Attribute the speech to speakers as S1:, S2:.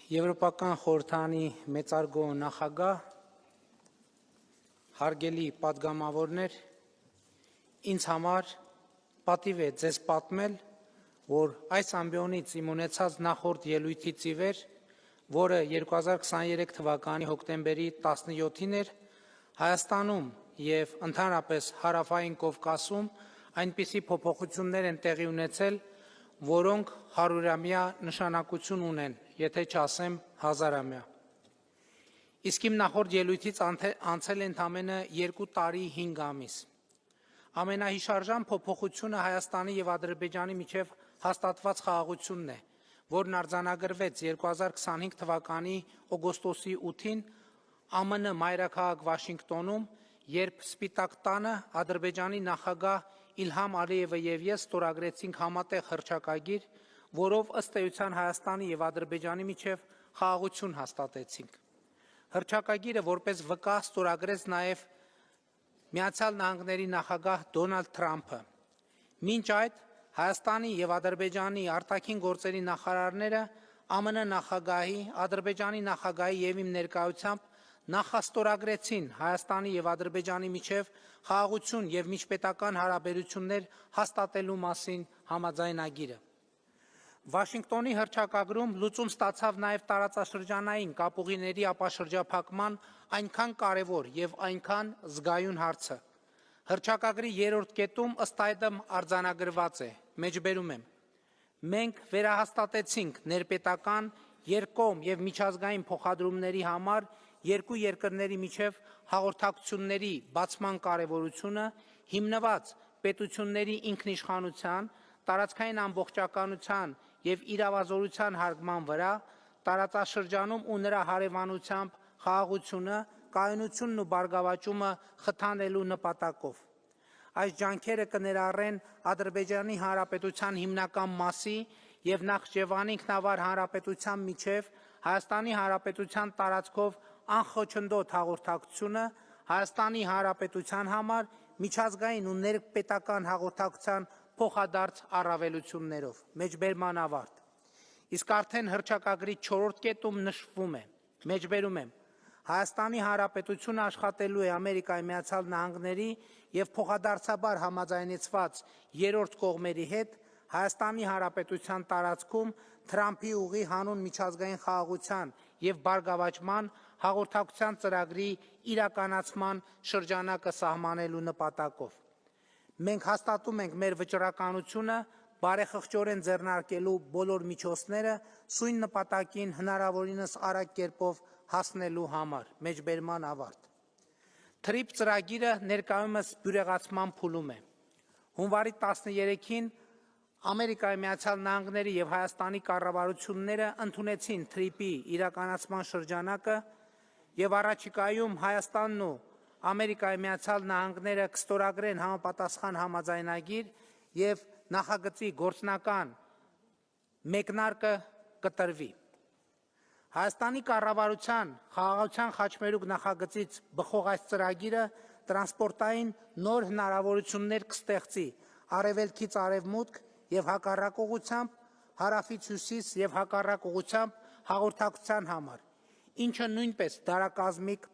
S1: Եվրոպական խորհրդանի մեծարգո նախագահ, հարգելի պատգամավորներ, ինձ համար պատիվ է ձեզ պատմել, որ այս ամբիոնից իմ ունեցած նախորդ ելույթից ի վեր, որը 2023 թվականի հոկտեմբերի 17-ին էր, Հայաստանում և ընդհանրապես Հարավային Կովկասում այնպիսի փոփոխություններ են տեղի ունեցել, որոնք հարյուրամյա նշանակություն ունեն, եթե չասեմ հազարամյա։ Իսկ իմ նախորդ ելույթից անցել է ընդամենը 2 տարի 5 ամիս։ Ամենահիշարժան փոփոխությունը Հայաստանի և Ադրբեջանի միջև հաստատված խաղաղությունն է, որն արձանագրվեց 2025 թվականի օգոստոսի 8-ին ԱՄՆ մայրաքաղաք Վաշինգտոնում, երբ Սպիտակ տանը Ադրբեջանի նախագահ Իլհամ Ալիևը և ես ստորագրեցինք համատեղ հռչակագիր, որով ըստ էության Հայաստանի և Ադրբեջանի միջև խաղաղություն հաստատեցինք։ Հռչակագիրը որպես վկա ստորագրեց նաև ԱՄՆ նախագահ Դոնալդ Թրամփը։ Մինչ այդ Հայաստանի և Ադրբեջանի արտաքին գործերի նախարարները ԱՄՆ նախագահի, Ադրբեջանի նախագահի և իմ ներկայությամբ նախաստորագրեցին Հայաստանի և Ադրբեջանի միջև խաղաղություն և միջպետական հարաբերություններ հաստատելու մասին համաձայնագիրը։ Վաշինգտոնի հռչակագրում լուծում ստացավ նաև տարածաշրջանային կապուղիների ապաշրջափակման այնքան կարևոր և այնքան զգայուն հարցը։ Հռչակագրի 3-րդ կետում ըստ այդմ արձանագրված է, մեջբերում եմ. մենք վերահաստատեցինք ներպետական, երկկողմ և միջազգային փոխադրումների համար երկու երկրների միջև հաղորդակցությունների բացման կարևորությունը, հիմնված պետությունների ինքնիշխանության, տարածքային ամբողջականության և իրավազորության հարգման վրա, տարածաշրջանում ու նրա հարևանությամբ խաղաղությունը, կայունությունն ու բարգավաճումը խթանելու նպատակով։ Այս ջանքերը կներառեն Ադրբեջանի Հանրապետության հիմնական մասի և Նախճեվանի ինքնավար հանրապետության միջև Հայաստանի Հանրապետության տարածքով անխոչնդոտ հաղորդակցությունը, Հայաստանի Հանրապետության համար միջազգային ու ներպետական հաղորդակցության փոխադարձ առավելություններով։ Մեջբերման ավարտ։ Իսկ արդեն հռչակագրի 4-րդ կետում նշվում է, մեջբերում եմ. Հայաստանի Հանրապետությունը աշխատելու է ԱՄՆ-ի և փոխադարձաբար համաձայնեցված երրորդ կողմերի հետ Հայաստանի Հանրապետության տարածքում Թրամփի ուղի հանուն միջազգային խաղաղության և բարգավաճման հաղորդակցության ծրագրի իրականացման շրջանակը սահմանելու նպատակով։ Մենք հաստատում ենք մեր վճռականությունը բարեխղճորեն ձեռնարկելու բոլոր միջոցները սույն նպատակին հնարավորինս արագ կերպով հասնելու համար։ Մեջբերման ավարտ։ TRIP ծրագիրը ներկայումս բյուրեղացման փուլում է։ Հունվարի 13-ին ԱՄՆ-ի և Հայաստանի կառավարությունները ընդունեցին TRIP-ի իրականացման շրջանակը և առաջիկայում Հայաստանն ու ԱՄՆ-ը կստորագրեն համապատասխան համաձայնագիր և նախագծի գործնական մեկնարկը կտրվի։ Հայաստանի կառավարության Խաղաղության խաչմերուկ նախագծից բխող այս ծրագիրը տրանսպորտային նոր հնարավորություններ կստեղծի արևելքից արևմուտք և հակառակ ուղղությամբ, հարավից հյուսիս և հակառակ ուղղությամբ հաղորդակցության համար, ինչը նույնպես դարակազմիկ